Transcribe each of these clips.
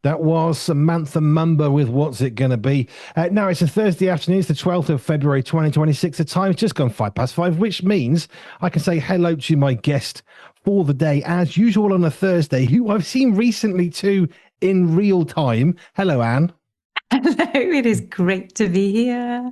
That was Samantha Mumba with What's It Gonna Be? Now it's a Thursday afternoon, it's the 12th of February 2026. The time's just gone 5 past 5, which means I can say hello to my guest for the day, as usual on a Thursday, who I've seen recently too in real time. Hello, Anne. Hello, it is great to be here.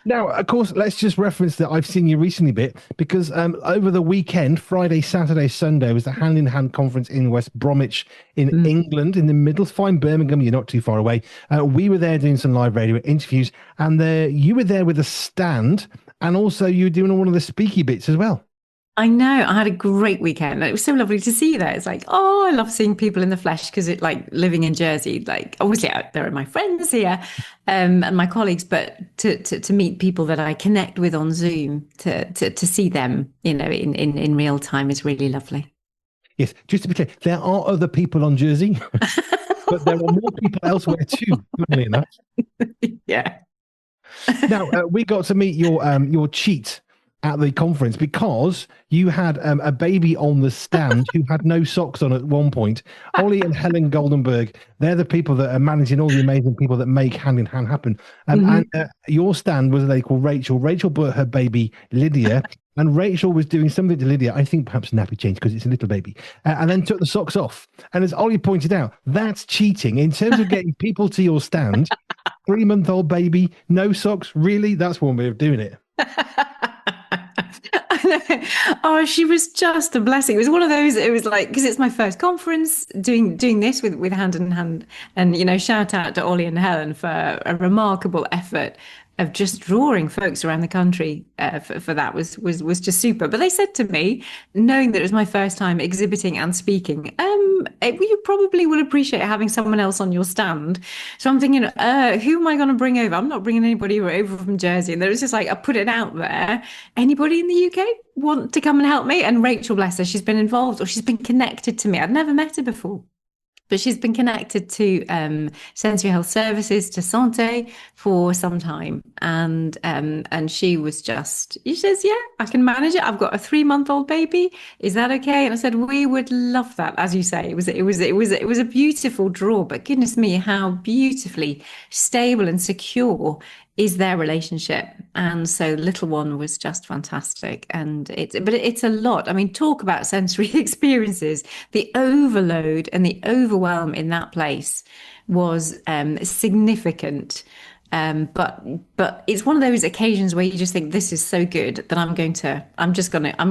Now, of course, let's just reference that I've seen you recently a bit because over the weekend, Friday, Saturday, Sunday, was the Hand in Hand conference in West Bromwich in Mm. England, in the middle, fine Birmingham. You're not too far away. We were there doing some live radio interviews, and you were there with a stand, and also you were doing one of the speaky bits as well. I know, I had a great weekend. It was so lovely to see you there. It's like, oh, I love seeing people in the flesh because it like living in Jersey, like obviously there are my friends here, and my colleagues, but to meet people that I connect with on Zoom, to see them, in real time is really lovely. Yes, just to be clear, there are other people on Jersey, but there are more people elsewhere too, funnily enough. Yeah. Now, we got to meet your cheat at the conference because you had a baby on the stand who had no socks on at one point. Ollie and Helen Goldenberg, they're the people that are managing all the amazing people that make Hand in Hand happen. And Mhm. your stand was a lady called Rachel. Rachel brought her baby Lydia, and Rachel was doing something to Lydia, I think perhaps nappy change because it's a little baby, and then took the socks off. And as Ollie pointed out, that's cheating in terms of getting people to your stand. 3-month-old baby, no socks. Really? That's one way of doing it. Oh, she was just a blessing. It was one of those. It was like because it's my first conference doing this with Hand in Hand, and shout out to Ollie and Helen for a remarkable effort of just drawing folks around the country for that was just super. But they said to me, knowing that it was my first time exhibiting and speaking, you probably would appreciate having someone else on your stand. So I'm thinking, who am I going to bring over? I'm not bringing anybody over from Jersey. And there was just like, I put it out there. Anybody in the UK want to come and help me? And Rachel, bless her, she's been involved or she's been connected to me. I'd never met her before. But she's been connected to sensory health services, to Santé for some time, and she was just. She says, "Yeah, I can manage it. I've got a 3-month-old baby. Is that okay?" And I said, "We would love that." As you say, it was a beautiful draw. But goodness me, how beautifully stable and secure is their relationship. And so little one was just fantastic. And it's a lot. I mean, talk about sensory experiences. The overload and the overwhelm in that place was significant. But it's one of those occasions where you just think this is so good that I'm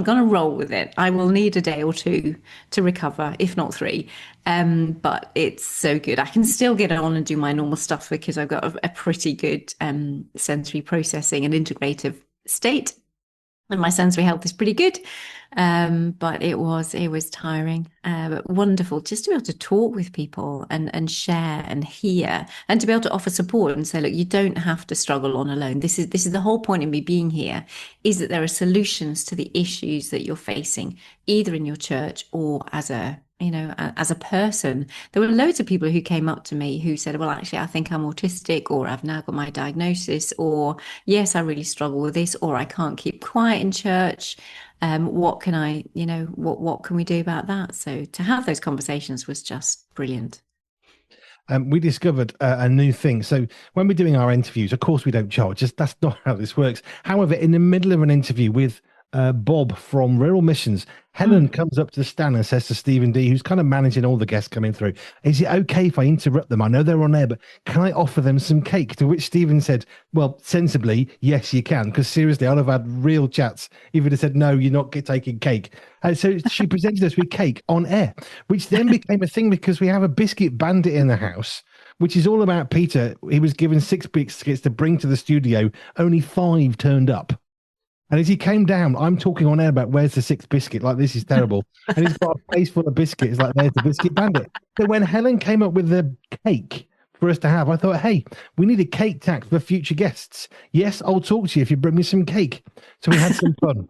gonna roll with it. I will need a day or two to recover, if not three. But it's so good. I can still get on and do my normal stuff because I've got a pretty good sensory processing and integrative state, and my sensory health is pretty good. But it was tiring, but wonderful just to be able to talk with people and share and hear and to be able to offer support and say, look, you don't have to struggle on alone. This is the whole point in me being here, is that there are solutions to the issues that you're facing, either in your church or as a person. There were loads of people who came up to me who said, well, actually, I think I'm autistic, or I've now got my diagnosis, or yes, I really struggle with this, or I can't keep quiet in church. What can what can we do about that? So to have those conversations was just brilliant. We discovered a new thing. So when we're doing our interviews, of course, we don't charge. Just that's not how this works. However, in the middle of an interview with Bob from Rural Missions, Helen Mm. comes up to the stand and says to Stephen D, who's kind of managing all the guests coming through, is it okay if I interrupt them? I know they're on air, but can I offer them some cake? To which Stephen said, well, sensibly, yes, you can. Because seriously, I'd have had real chats if he'd have said, no, you're not taking cake. And so she presented us with cake on air, which then became a thing because we have a biscuit bandit in the house, which is all about Peter. He was given 6 biscuits to bring to the studio. Only 5 turned up. And as he came down, I'm talking on air about where's the 6th biscuit? Like, this is terrible. And he's got a face full of biscuits, like, there's the biscuit bandit. So when Helen came up with the cake for us to have, I thought, hey, we need a cake tax for future guests. Yes, I'll talk to you if you bring me some cake. So we had some fun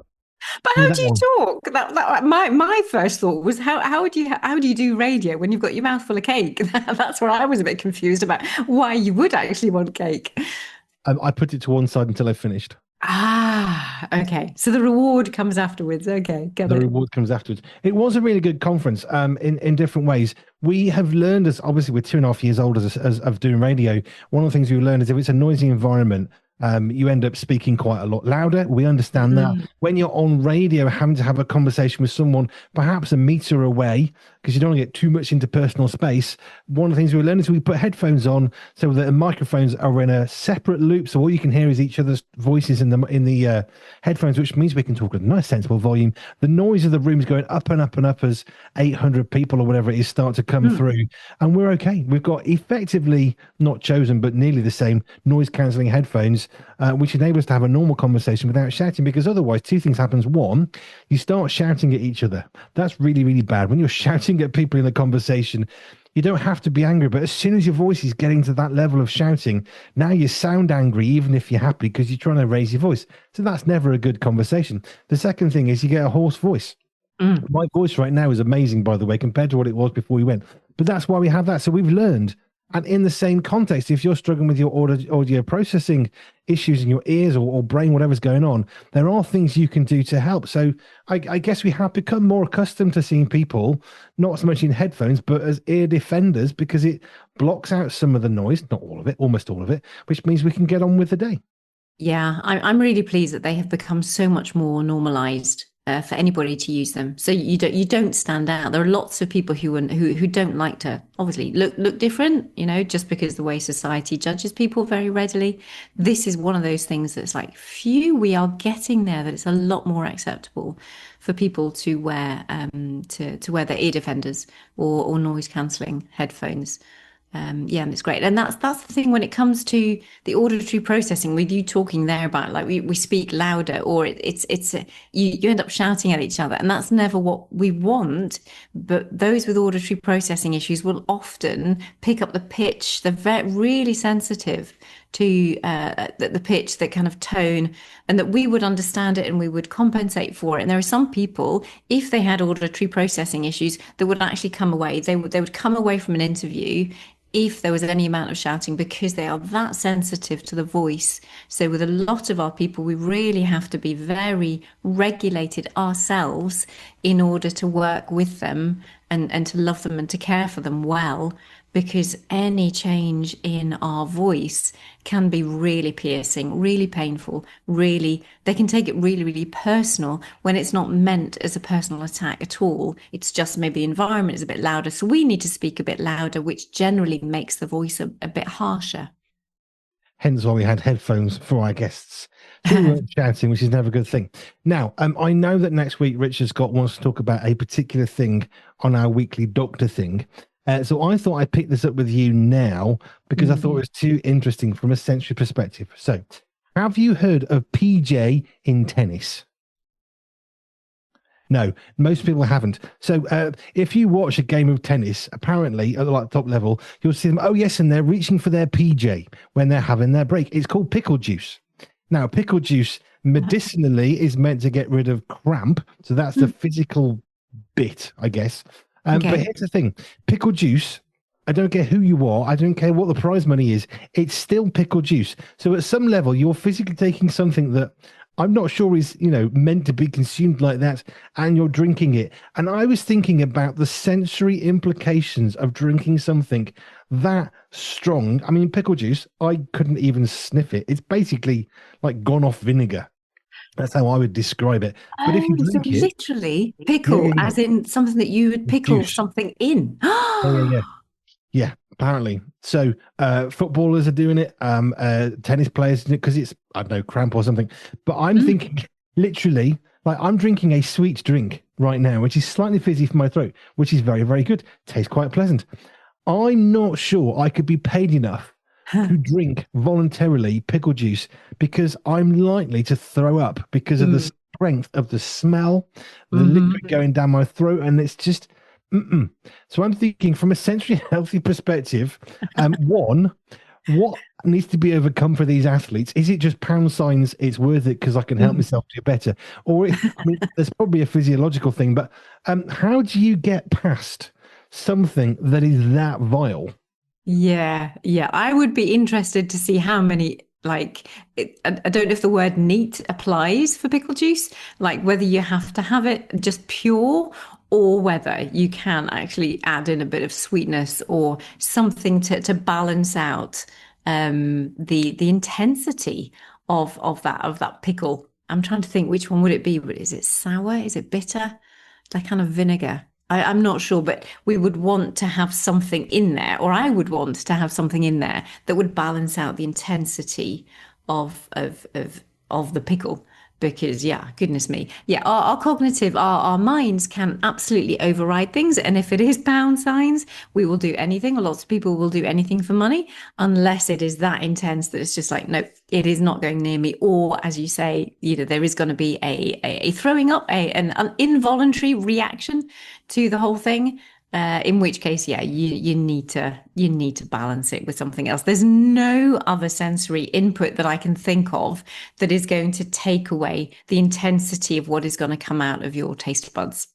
But with how that do you one. talk? My first thought was how do you do radio when you've got your mouth full of cake? That's where I was a bit confused about why you would actually want cake. I put it to one side until I finished. Okay. So the reward comes afterwards. Okay, get The it. reward comes afterwards. It was a really good conference, in different ways. We have learned, as obviously we're 2.5 years old as of doing radio. One of the things we learned is if it's a noisy environment, you end up speaking quite a lot louder. We understand that. Mm, When you're on radio, having to have a conversation with someone perhaps a meter away, because you don't want to get too much into personal space. One of the things we learned is we put headphones on so that the microphones are in a separate loop, so all you can hear is each other's voices in the headphones, which means we can talk at a nice sensible volume. The noise of the room is going up and up and up as 800 people or whatever it is start to come mm. through, and we're okay. We've got effectively not chosen, but nearly the same noise cancelling headphones, which enable us to have a normal conversation without shouting. Because otherwise, two things happens. One, you start shouting at each other. That's really, really bad. When you're shouting at people in a conversation, you don't have to be angry, but as soon as your voice is getting to that level of shouting, now you sound angry, even if you're happy, because you're trying to raise your voice. So that's never a good conversation. The second thing is you get a hoarse voice. Mm. My voice right now is amazing, by the way, compared to what it was before we went. But that's why we have that. So we've learned. And in the same context, if you're struggling with your audio processing issues in your ears or brain, whatever's going on, there are things you can do to help. So I guess we have become more accustomed to seeing people, not so much in headphones, but as ear defenders, because it blocks out some of the noise, not all of it, almost all of it, which means we can get on with the day. Yeah, I'm really pleased that they have become so much more normalized for anybody to use them. So you don't stand out. There are lots of people who don't like to obviously look different, just because the way society judges people very readily. This is one of those things that's like, phew, we are getting there. That it's a lot more acceptable for people to wear to wear their ear defenders or noise cancelling headphones. Yeah, and it's great. And that's the thing when it comes to the auditory processing, with you talking there about like we speak louder, or you end up shouting at each other, and that's never what we want. But those with auditory processing issues will often pick up the pitch. They're really sensitive to the pitch, the kind of tone, and that we would understand it and we would compensate for it. And there are some people, if they had auditory processing issues, that would actually come away. They would come away from an interview if there was any amount of shouting, because they are that sensitive to the voice. So with a lot of our people, we really have to be very regulated ourselves in order to work with them and to love them and to care for them well, because any change in our voice can be really piercing, really painful, really, they can take it really, really personal when it's not meant as a personal attack at all. It's just maybe the environment is a bit louder. So we need to speak a bit louder, which generally makes the voice a bit harsher. Hence why we had headphones for our guests. So we weren't shouting, which is never a good thing. Now, I know that next week Richard Scott wants to talk about a particular thing on our weekly doctor thing. So I thought I'd pick this up with you now because I thought it was too interesting from a sensory perspective. So, have you heard of PJ in tennis? No, most people haven't. So if you watch a game of tennis, apparently at the like top level, you'll see them. Oh yes, and they're reaching for their PJ when they're having their break. It's called pickle juice. Now, pickle juice medicinally is meant to get rid of cramp. So that's the physical bit, I guess. But Okay. here's the thing: pickle juice. I don't care who you are. I don't care what the prize money is. It's still pickle juice. So at some level, you're physically taking something that I'm not sure is, meant to be consumed like that, and you're drinking it. And I was thinking about the sensory implications of drinking something that strong. I mean, pickle juice, I couldn't even sniff it. It's basically like gone off vinegar. That's how I would describe it. But if you Oh, so drink it, literally yeah, yeah, pickle, yeah, as in something that you would pickle juice. something in. Yeah, yeah, yeah. Yeah, apparently. So footballers are doing it, tennis players, because it's, I don't know, cramp or something. But I'm Mm. thinking literally, like I'm drinking a sweet drink right now, which is slightly fizzy for my throat, which is very, very good. Tastes quite pleasant. I'm not sure I could be paid enough to drink voluntarily pickle juice because I'm likely to throw up because of the Mm. strength of the smell, the liquid Mhm. going down my throat, and it's just. Mm-mm. So I'm thinking from a sensory healthy perspective, one, what needs to be overcome for these athletes? Is it just pound signs? It's worth it because I can help Mm. myself do better, or I mean, there's probably a physiological thing. But how do you get past something that is that vile? Yeah, yeah. I would be interested to see how many Like, I don't know if the word neat applies for pickle juice, like whether you have to have it just pure or whether you can actually add in a bit of sweetness or something to balance out the intensity of that pickle. I'm trying to think which one would it be, but is it sour? Is it bitter? Like kind of vinegar? I'm not sure, but we would want to have something in there, or I would want to have something in there that would balance out the intensity of the pickle. Because yeah, goodness me. Yeah, our cognitive, our minds can absolutely override things. And if it is pound signs, we will do anything. Lots of people will do anything for money unless it is that intense that it's just like, no, it is not going near me. Or as you say, there is going to be a throwing up, an involuntary reaction to the whole thing. In which case, yeah, you need to balance it with something else. There's no other sensory input that I can think of that is going to take away the intensity of what is going to come out of your taste buds.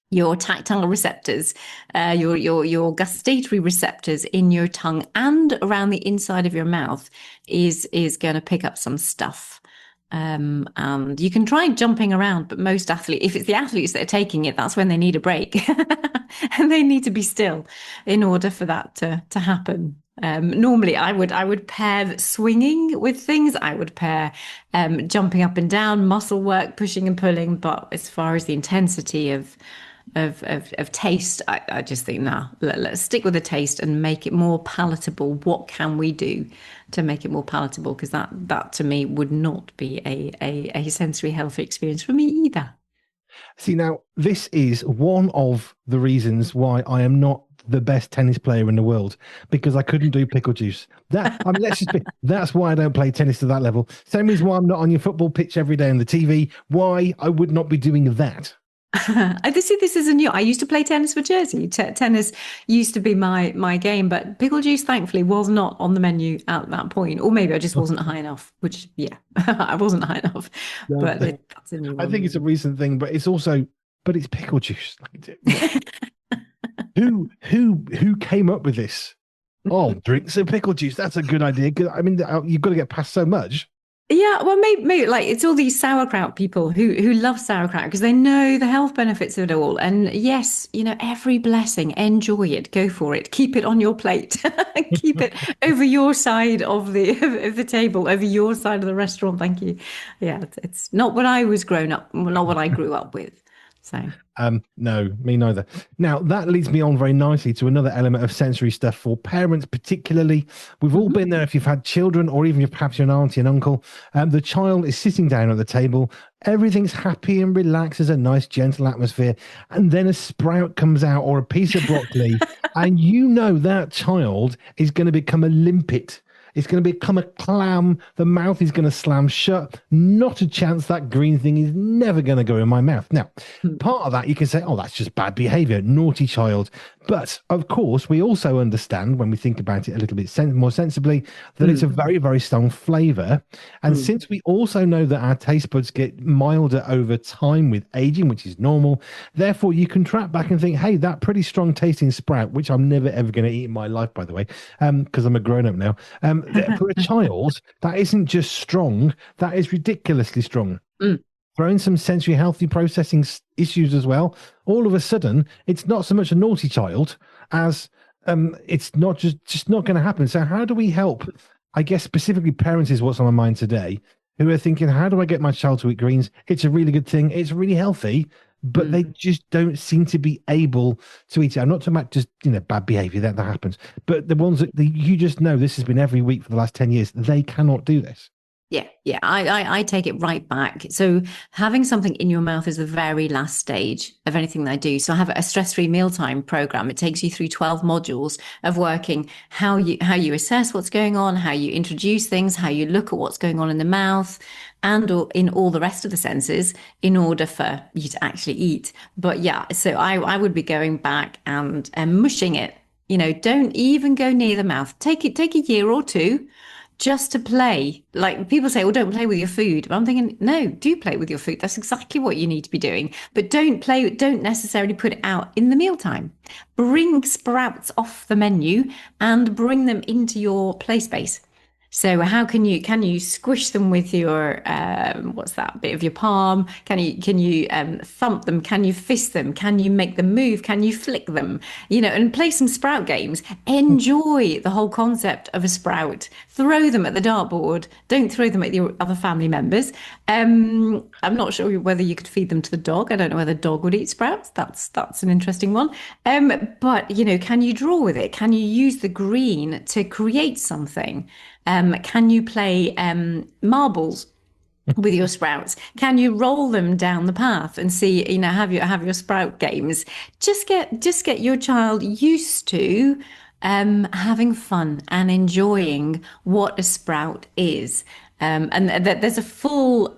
Your tactile receptors, your gustatory receptors in your tongue and around the inside of your mouth is going to pick up some stuff. And you can try jumping around, but most athletes, if it's the athletes that are taking it, that's when they need a break and they need to be still in order for that to happen. Normally I would pair swinging with things. I would pair jumping up and down, muscle work, pushing and pulling. But as far as the intensity of taste, I just think, nah, let's stick with the taste and make it more palatable. What can we do to make it more palatable? Because that to me would not be a sensory healthy experience for me either. See, now this is one of the reasons why I am not the best tennis player in the world, because I couldn't do pickle juice. That's why I don't play tennis to that level. Same reason why I'm not on your football pitch every day on the TV. Why I would not be doing that. This is a new. I used to play tennis for Jersey. Tennis used to be my game, but pickle juice, thankfully, was not on the menu at that point. Or maybe I just wasn't high enough. Which, yeah, I wasn't high enough. No, but that's a new one. I think it's a recent thing, but it's pickle juice. Who came up with this? Oh, drink some pickle juice. That's a good idea. I mean, you've got to get past so much. Yeah, well, maybe like it's all these sauerkraut people who love sauerkraut because they know the health benefits of it all. And yes, every blessing, enjoy it, go for it, keep it on your plate, keep it over your side of the table, over your side of the restaurant. Thank you. Yeah, it's not what I was not what I grew up with. So. No, me neither. Now, that leads me on very nicely to another element of sensory stuff for parents, particularly. We've all been there if you've had children, or even if perhaps you're an auntie and uncle. The child is sitting down at the table. Everything's happy and relaxed. There's a nice, gentle atmosphere. And then a sprout comes out or a piece of broccoli. And that child is going to become a limpet. It's going to become a clam. The mouth is going to slam shut. Not a chance that green thing is never going to go in my mouth. Now, part of that you can say, oh, that's just bad behavior, naughty child. But of course, we also understand when we think about it a little bit more sensibly that it's a very, very strong flavor. And since we also know that our taste buds get milder over time with aging, which is normal, therefore you can track back and think, hey, that pretty strong tasting sprout, which I'm never ever going to eat in my life, by the way, because I'm a grown up now. For a child, that isn't just strong, that is ridiculously strong. Throw in some sensory healthy processing issues as well. All of a sudden, it's not so much a naughty child as it's not just not going to happen. So how do we help? I guess specifically parents is what's on my mind today, who are thinking, how do I get my child to eat greens? It's a really good thing. It's really healthy, but they just don't seem to be able to eat it. I'm not talking about just bad behavior that happens, but the ones that you just know this has been every week for the last 10 years. They cannot do this. Yeah. I take it right back. So having something in your mouth is the very last stage of anything that I do. So I have a stress-free mealtime program. It takes you through 12 modules of working how you assess what's going on, how you introduce things, how you look at what's going on in the mouth and or in all the rest of the senses in order for you to actually eat. But yeah, so I would be going back and mushing it. Don't even go near the mouth. Take a year or two just to play. Like people say, well, don't play with your food. But I'm thinking, no, do play with your food. That's exactly what you need to be doing. But don't necessarily put it out in the mealtime. Bring sprouts off the menu and bring them into your play space. So how can you squish them with your what's that bit of your palm? Can you thump them? Can you fist them? Can you make them move? Can you flick them? And play some sprout games. Enjoy the whole concept of a sprout. Throw them at the dartboard. Don't throw them at your other family members. I'm not sure whether you could feed them to the dog. I don't know whether the dog would eat sprouts. That's an interesting one. But can you draw with it? Can you use the green to create something? Can you play marbles with your sprouts? Can you roll them down the path and see, have your sprout games? Just get your child used to having fun and enjoying what a sprout is. And there's a full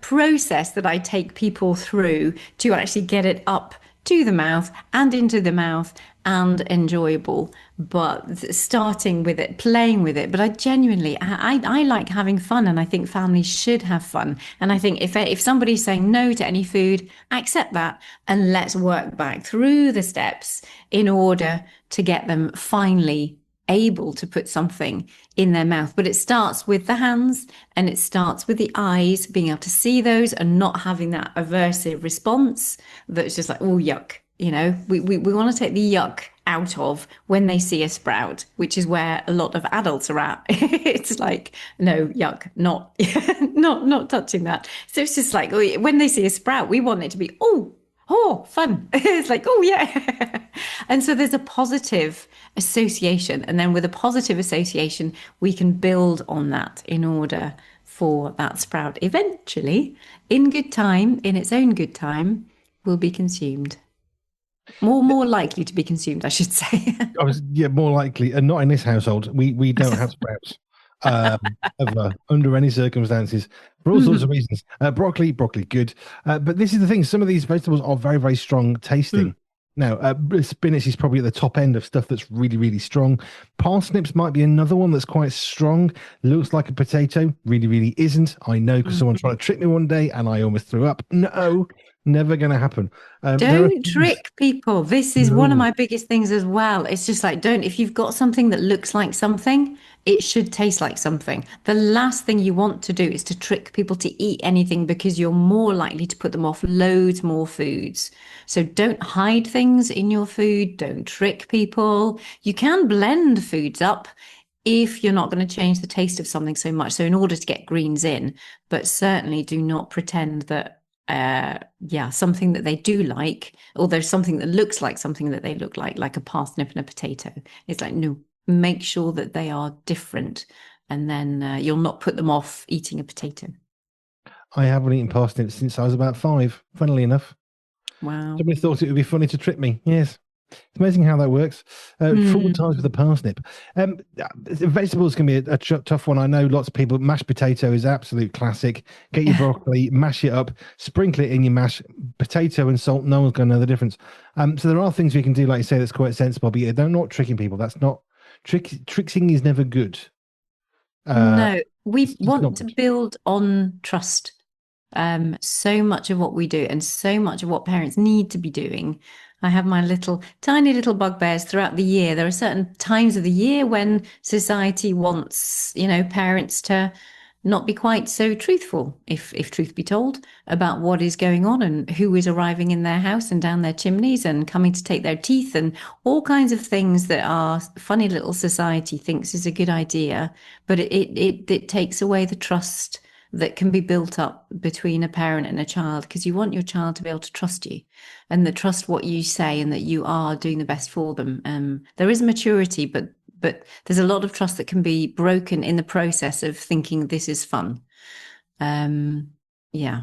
process that I take people through to actually get it up to the mouth and into the mouth and enjoyable, but starting with it, playing with it. But I like having fun, and I think families should have fun. And I think if somebody's saying no to any food, accept that, and let's work back through the steps in order to get them finally able to put something in their mouth. But it starts with the hands, and it starts with the eyes, being able to see those and not having that aversive response that's just like, oh, yuck. We want to take the yuck out of when they see a sprout, which is where a lot of adults are at. It's like, no, yuck, not not touching that. So it's just like when they see a sprout, we want it to be, oh, fun. It's like, oh, yeah. And so there's a positive association. And then with a positive association, we can build on that in order for that sprout eventually, in its own good time, will be consumed. More likely to be consumed, I should say. More likely, and not in this household. We don't have sprouts ever under any circumstances for all sorts of reasons. Broccoli, good. But this is the thing: some of these vegetables are very, very strong tasting. Now, spinach is probably at the top end of stuff that's really, really strong. Parsnips might be another one that's quite strong. Looks like a potato, really, really isn't. I know, because someone tried to trick me one day and I almost threw up. No, never going to happen. Don't trick people. This is one of my biggest things as well. It's just like, if you've got something that looks like something, it should taste like something. The last thing you want to do is to trick people to eat anything, because you're more likely to put them off loads more foods. So don't hide things in your food. Don't trick people. You can blend foods up if you're not going to change the taste of something so much. So in order to get greens in, but certainly do not pretend that something that they do like, or there's something that looks like something that they look like a parsnip and a potato. It's like, no, make sure that they are different, and then you'll not put them off eating a potato. I haven't eaten parsnips since I was about 5, funnily enough. Wow. Somebody thought it would be funny to trick me. Yes. It's amazing how that works. Full times with a parsnip. Vegetables can be a tough one. I know lots of people. Mashed potato is absolute classic. Get your broccoli, mash it up, sprinkle it in your mash. Potato and salt, no one's going to know the difference. So there are things we can do, like you say, that's quite sensible. But they're not tricking people. That's not tricking is never good. No, we want to build on trust. So much of what we do, and so much of what parents need to be doing. I have my tiny little bugbears throughout the year. There are certain times of the year when society wants, parents to not be quite so truthful, if truth be told, about what is going on and who is arriving in their house and down their chimneys and coming to take their teeth, and all kinds of things that our funny little society thinks is a good idea. But it takes away the trust that can be built up between a parent and a child, because you want your child to be able to trust you, and that trust what you say, and that you are doing the best for them. There is maturity, but there's a lot of trust that can be broken in the process of thinking this is fun. Yeah.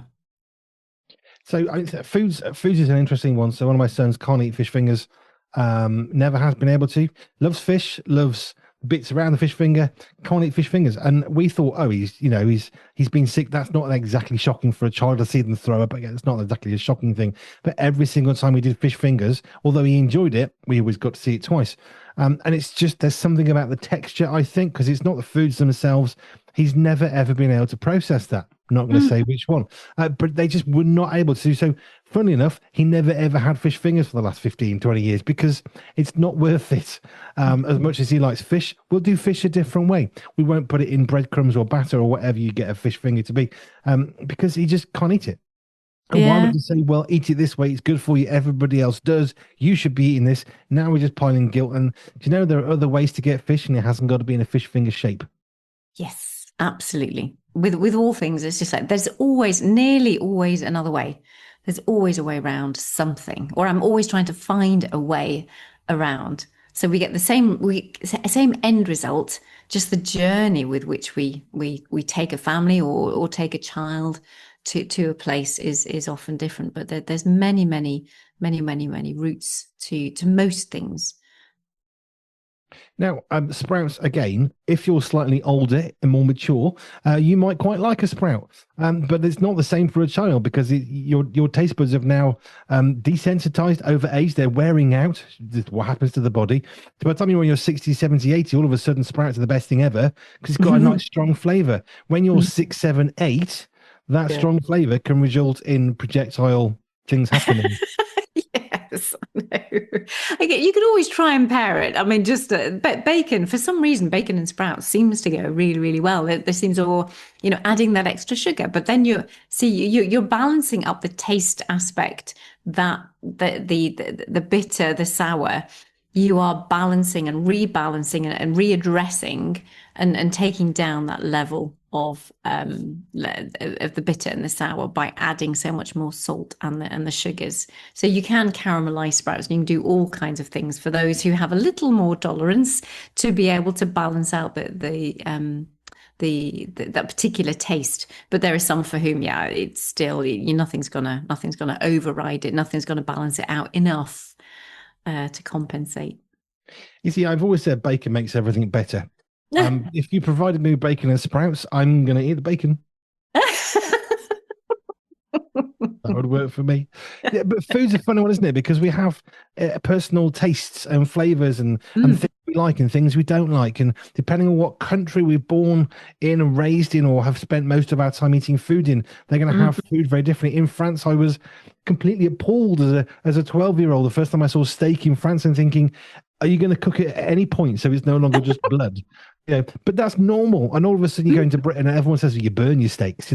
So foods is an interesting one. So one of my sons can't eat fish fingers. Never has been able to. Loves fish. Loves bits around the fish finger, can't eat fish fingers. And we thought, he's been sick. That's not exactly shocking for a child to see them throw up. Again, it's not exactly a shocking thing. But every single time we did fish fingers, although he enjoyed it, we always got to see it twice. And it's just, there's something about the texture, I think, because it's not the foods themselves. He's never, ever been able to process that. Not going to Mm. say which one, but they just were not able to. So, funnily enough, he never ever had fish fingers for the last 15, 20 years because it's not worth it. As much as he likes fish, we'll do fish a different way. We won't put it in breadcrumbs or batter or whatever you get a fish finger to be, because he just can't eat it. And why would Yeah. you say, well, eat it this way? It's good for you. Everybody else does. You should be eating this. Now we're just piling guilt. And do you know there are other ways to get fish and it hasn't got to be in a fish finger shape? Yes, absolutely. With all things, it's just like there's always, nearly always another way. There's always a way around something, or I'm always trying to find a way around. So we get the same end result, just the journey with which we take a family or take a child to a place is often different. But there's many routes to most things. Now, sprouts, again, if you're slightly older and more mature, you might quite like a sprout. But it's not the same for a child because your taste buds have now desensitized over age. They're wearing out. This is what happens to the body. So by the time you're in your 60, 70, 80, all of a sudden sprouts are the best thing ever because it's got a nice strong flavor. When you're 6, 7, 8, that Yeah. strong flavor can result in projectile things happening. Yes, I know. Okay, you could always try and pair it. I mean, just bacon. For some reason, bacon and sprouts seems to go really, really well. There seems, or adding that extra sugar. But then you're balancing up the taste aspect, that the bitter, the sour. You are balancing and rebalancing and readdressing and taking down that level of the bitter and the sour by adding so much more salt and the sugars. So you can caramelize sprouts and you can do all kinds of things for those who have a little more tolerance to be able to balance out that particular taste. But there are some for whom, yeah, it's still nothing's gonna override it. Nothing's gonna balance it out enough to compensate. You see, I've always said bacon makes everything better. If you provided me with bacon and sprouts, I'm going to eat the bacon. That would work for me. Yeah, but food's a funny one, isn't it? Because we have personal tastes and flavors and things we like and things we don't like. And depending on what country we're born in and raised in or have spent most of our time eating food in, they're going to have food very differently. In France, I was completely appalled as a 12-year-old the first time I saw steak in France and thinking, are you going to cook it at any point so it's no longer just blood? But that's normal. And all of a sudden you go into Britain and everyone says, well, you burn your steaks.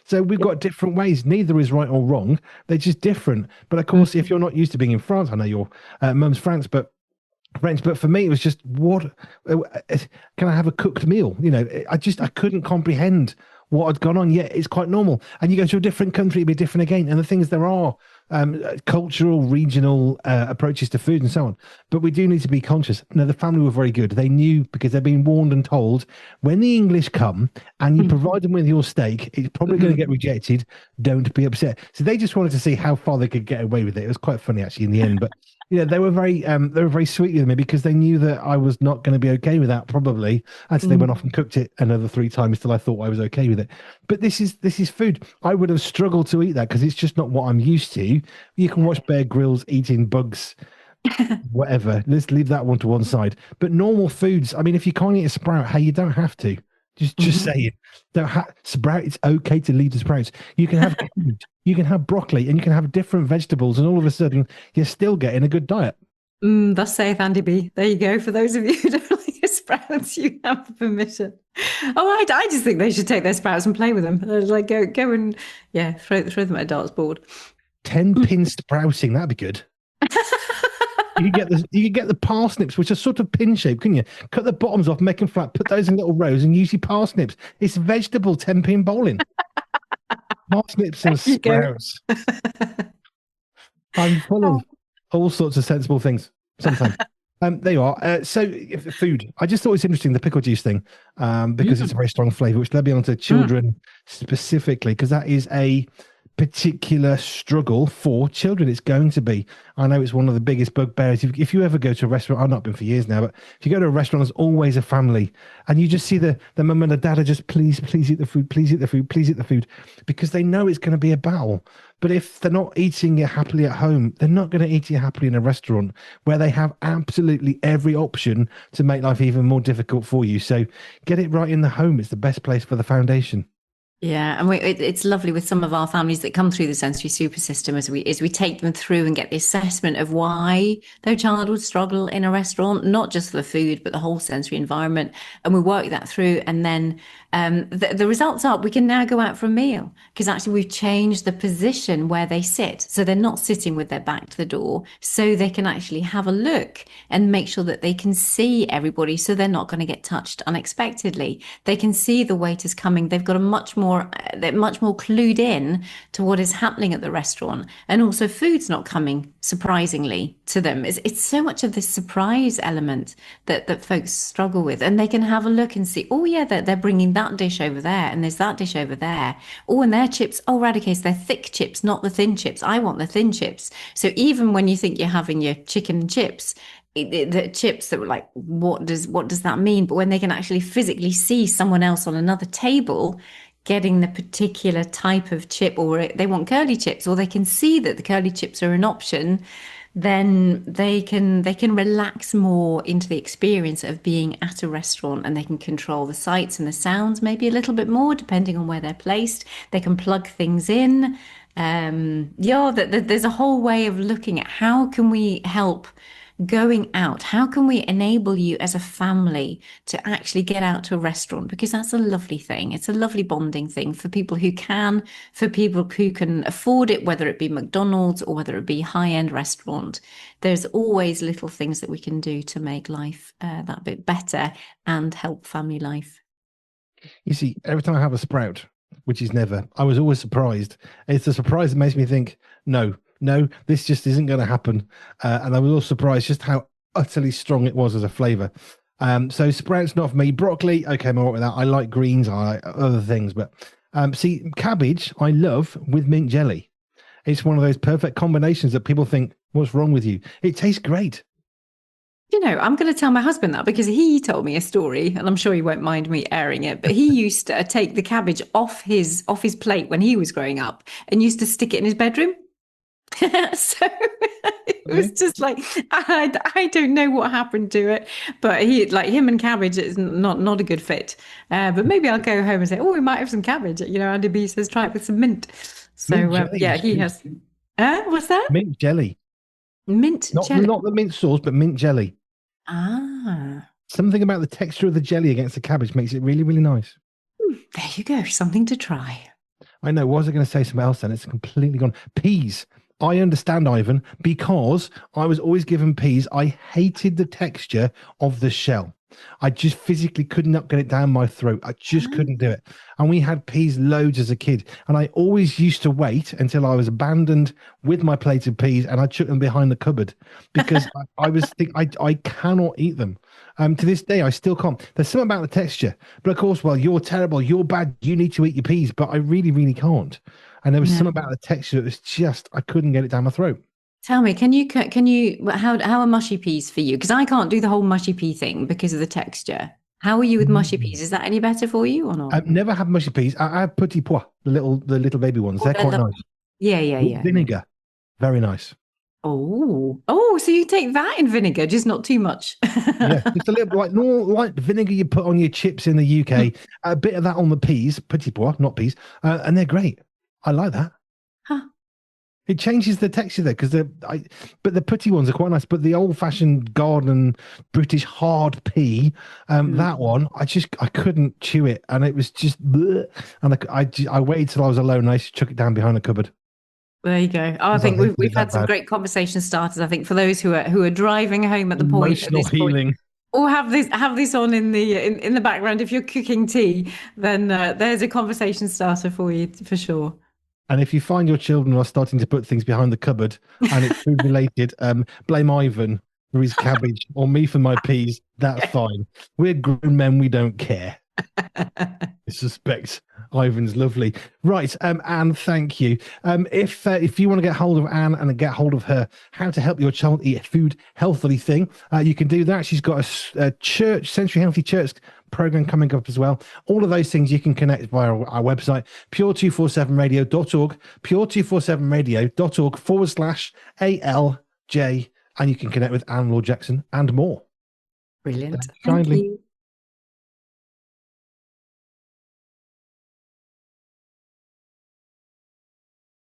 So we've got different ways. Neither is right or wrong. They're just different. But of course, if you're not used to being in France, I know your mum's French, but for me, it was just, what can I have a cooked meal? I couldn't comprehend what had gone on. Yet it's quite normal. And you go to a different country, it'd be different again. And the things there are cultural, regional approaches to food and so on. But we do need to be conscious. No, the family were very good. They knew because they've been warned and told when the English come and you provide them with your steak, it's probably going to get rejected. Don't be upset. So they just wanted to see how far they could get away with it. It was quite funny actually in the end, but. They were very sweet with me because they knew that I was not going to be okay with that probably, and so they went off and cooked it another 3 times till I thought I was okay with it. But this is food. I would have struggled to eat that because it's just not what I'm used to. You can watch Bear Grylls eating bugs, whatever. Let's leave that one to one side. But normal foods. I mean, if you can't eat a sprout, hey, you don't have to. Just say it. Sprout. It's okay to leave the sprouts. You can have cabbage, you can have broccoli, and you can have different vegetables, and all of a sudden you're still getting a good diet. Thus saith Andy B. There you go. For those of you who don't like your sprouts, you have the permission. Oh, I just think they should take their sprouts and play with them. Like go and throw them at a darts board. 10-pin sprouting, that'd be good. You could get the parsnips, which are sort of pin shaped, couldn't you? Cut the bottoms off, make them flat, put those in little rows, and use your parsnips. It's vegetable 10-pin bowling. Parsnips and sprouts. I'm full of all sorts of sensible things sometimes. There you are. So food. I just thought it's interesting, the pickle juice thing, because it's a very strong flavor, which led me on to children specifically, because that is a particular struggle for children. It's going to be. I know it's one of the biggest bugbears. If you ever go to a restaurant, I've not been for years now, but if you go to a restaurant, there's always a family, and you just see the mum and the dad are just please eat the food, please eat the food, please eat the food, because they know it's going to be a battle. But if they're not eating it happily at home, they're not going to eat it happily in a restaurant where they have absolutely every option to make life even more difficult for you. So get it right in the home. It's the best place for the foundation. Yeah, and it's lovely with some of our families that come through the sensory super system as we take them through and get the assessment of why their child would struggle in a restaurant, not just the food, but the whole sensory environment. And we work that through, and then the results are we can now go out for a meal because actually we've changed the position where they sit, so they're not sitting with their back to the door, so they can actually have a look and make sure that they can see everybody, so they're not going to get touched unexpectedly. They can see the waiters coming. They've got a they're much more clued in to what is happening at the restaurant, and also food's not coming surprisingly to them. It's so much of this surprise element that folks struggle with, and they can have a look and see, oh yeah, they're bringing that dish over there, and there's that dish over there. Oh, and their chips, oh radicase, they're thick chips, not the thin chips. I want the thin chips. So even when you think you're having your chicken and chips, the chips that were like, what does that mean? But when they can actually physically see someone else on another table getting the particular type of chip, or they want curly chips, or they can see that the curly chips are an option, then they can relax more into the experience of being at a restaurant, and they can control the sights and the sounds maybe a little bit more depending on where they're placed. They can plug things in. Yeah, there's a whole way of looking at how can we help going out? How can we enable you as a family to actually get out to a restaurant? Because that's a lovely thing. It's a lovely bonding thing for people who can, for people who can afford it, whether it be McDonald's or whether it be high-end restaurant. There's always little things that we can do to make life that bit better and help family life. You see, every time I have a sprout, which is never, I was always surprised. It's the surprise that makes me think, no, this just isn't going to happen. And I was also surprised just how utterly strong it was as a flavor. So sprouts not for me. Broccoli, okay, I'm all right with that. I like greens, I like other things, but see, cabbage I love with mint jelly. It's one of those perfect combinations that people think, what's wrong with you? It tastes great. I'm going to tell my husband that because he told me a story, and I'm sure he won't mind me airing it. But he used to take the cabbage off his plate when he was growing up, and used to stick it in his bedroom. So it was just like I don't know what happened to it, but he like him and cabbage is not a good fit. But maybe I'll go home and say, oh, we might have some cabbage. Andy B says try it with some mint. So Mint jelly yeah, is he good. has. What's that? Mint jelly. Mint Not jelly. not the mint sauce, but mint jelly. Ah, Something about the texture of the jelly against the cabbage makes it really, really nice. there you go. Something to try. I know. Was I going to say something else then? It's completely gone. Peas. I understand, Ivan, because I was always given peas. I hated the texture of the shell. I just physically could not get it down my throat. I just couldn't do it. And we had peas loads as a kid. And I always used to wait until I was abandoned with my plate of peas and I chucked them behind the cupboard because I was thinking I cannot eat them. To this day, I still can't. There's something about the texture. But of course, well, you're terrible. You're bad. You need to eat your peas. But I really, really can't. And there was something about the texture that was just, I couldn't get it down my throat. Tell me, how are mushy peas for you? Because I can't do the whole mushy pea thing because of the texture. How are you with mushy peas? Is that any better for you or not? I've never had mushy peas. I have petit pois, the little baby ones. They're quite nice. Yeah, yeah, With yeah. vinegar, very nice. Oh, so you take that in vinegar, just not too much. Yeah, just a little bit like normal, like vinegar you put on your chips in the UK. A bit of that on the peas, petit pois, not peas, and they're great. I like that. Huh. It changes the texture there because but the putty ones are quite nice. But the old-fashioned garden British hard pea, that one, I couldn't chew it, and it was just, bleh. And I waited till I was alone. And I used to chuck it down behind the cupboard. There you go. Oh, I think we've had some great conversation starters. I think for those who are driving home at the point at Emotional this point, healing. or have this on in the background. If you're cooking tea, then there's a conversation starter for you for sure. And if you find your children are starting to put things behind the cupboard and it's food related, blame Ivan for his cabbage or me for my peas. That's fine. We're grown men. We don't care. I suspect Ivan's lovely. Right. Anne, thank you. If you want to get hold of Anne and get hold of her, how to help your child eat food healthily thing, you can do that. She's got a church, Sensory Healthy Church program coming up as well. All of those things you can connect via our website, pure247radio.org, pure247radio.org/ALJ, and you can connect with Anne, Laure Jackson, and more. Brilliant. Kindly. Thank you.